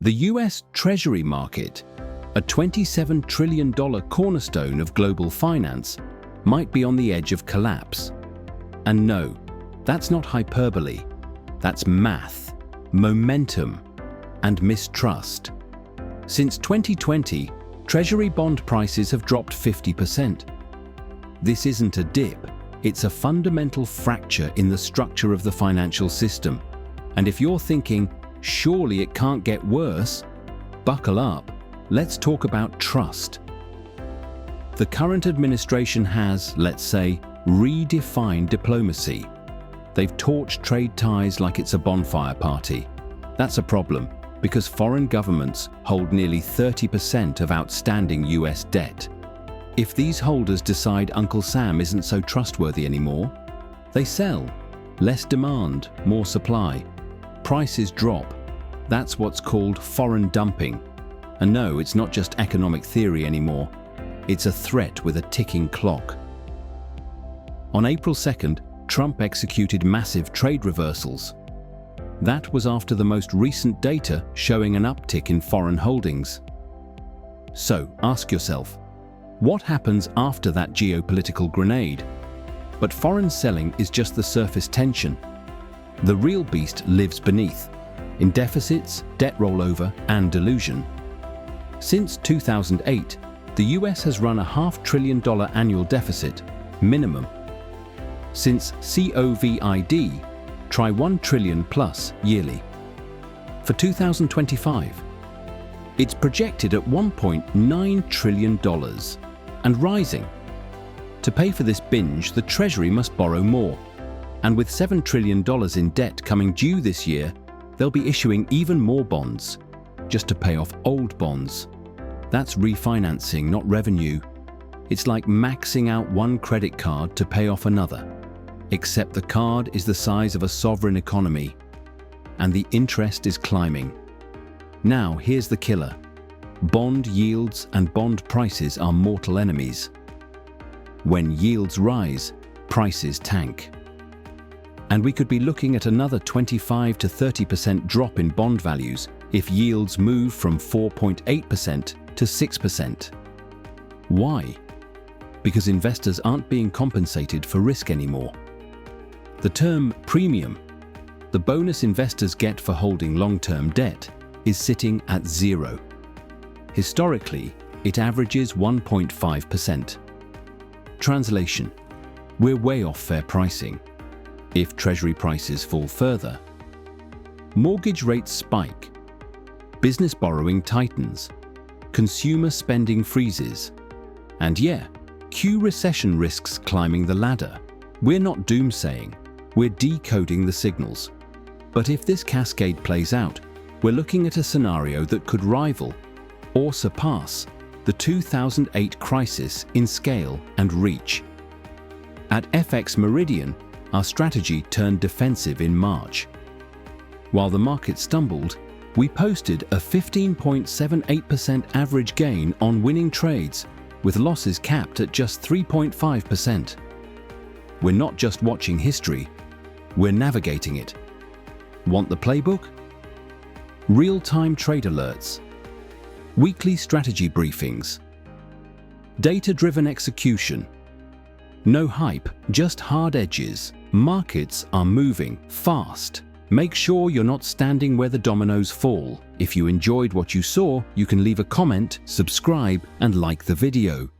The US Treasury market, a $27 trillion cornerstone of global finance, might be on the edge of collapse. And no, that's not hyperbole. That's math, momentum, and mistrust. Since 2020, Treasury bond prices have dropped 50%. This isn't a dip, it's a fundamental fracture in the structure of the financial system. And if you're thinking, surely it can't get worse, buckle up. Let's talk about trust. The current administration has, let's say, redefined diplomacy. They've torched trade ties like it's a bonfire party. That's a problem, because foreign governments hold nearly 30% of outstanding US debt. If these holders decide Uncle Sam isn't so trustworthy anymore, they sell. Less demand, more supply. Prices drop. That's what's called foreign dumping. And no, it's not just economic theory anymore. It's a threat with a ticking clock. On April 2nd, Trump executed massive trade reversals. That was after the most recent data showing an uptick in foreign holdings. So, ask yourself, what happens after that geopolitical grenade? But foreign selling is just the surface tension. The real beast lives beneath, in deficits, debt rollover, and delusion. Since 2008, the US has run a $500 billion annual deficit, minimum. Since COVID, try $1 trillion plus yearly. For 2025, it's projected at $1.9 trillion and rising. To pay for this binge, the Treasury must borrow more. And with $7 trillion in debt coming due this year, they'll be issuing even more bonds, just to pay off old bonds. That's refinancing, not revenue. It's like maxing out one credit card to pay off another. Except the card is the size of a sovereign economy, and the interest is climbing. Now, here's the killer. Bond yields and bond prices are mortal enemies. When yields rise, prices tank. And we could be looking at another 25 to 30% drop in bond values if yields move from 4.8% to 6%. Why? Because investors aren't being compensated for risk anymore. The term premium, the bonus investors get for holding long-term debt, is sitting at 0. Historically, it averages 1.5%. Translation: we're way off fair pricing. If Treasury prices fall further, mortgage rates spike, business borrowing tightens, consumer spending freezes, and cue recession risks climbing the ladder. We're not doomsaying, we're decoding the signals. But if this cascade plays out, we're looking at a scenario that could rival or surpass the 2008 crisis in scale and reach. At FX Meridian, our strategy turned defensive in March. While the market stumbled, we posted a 15.78% average gain on winning trades, with losses capped at just 3.5%. We're not just watching history, we're navigating it. Want the playbook? Real-time trade alerts, weekly strategy briefings, data-driven execution. No hype, just hard edges. Markets are moving fast. Make sure you're not standing where the dominoes fall. If you enjoyed what you saw, you can leave a comment, subscribe, and like the video.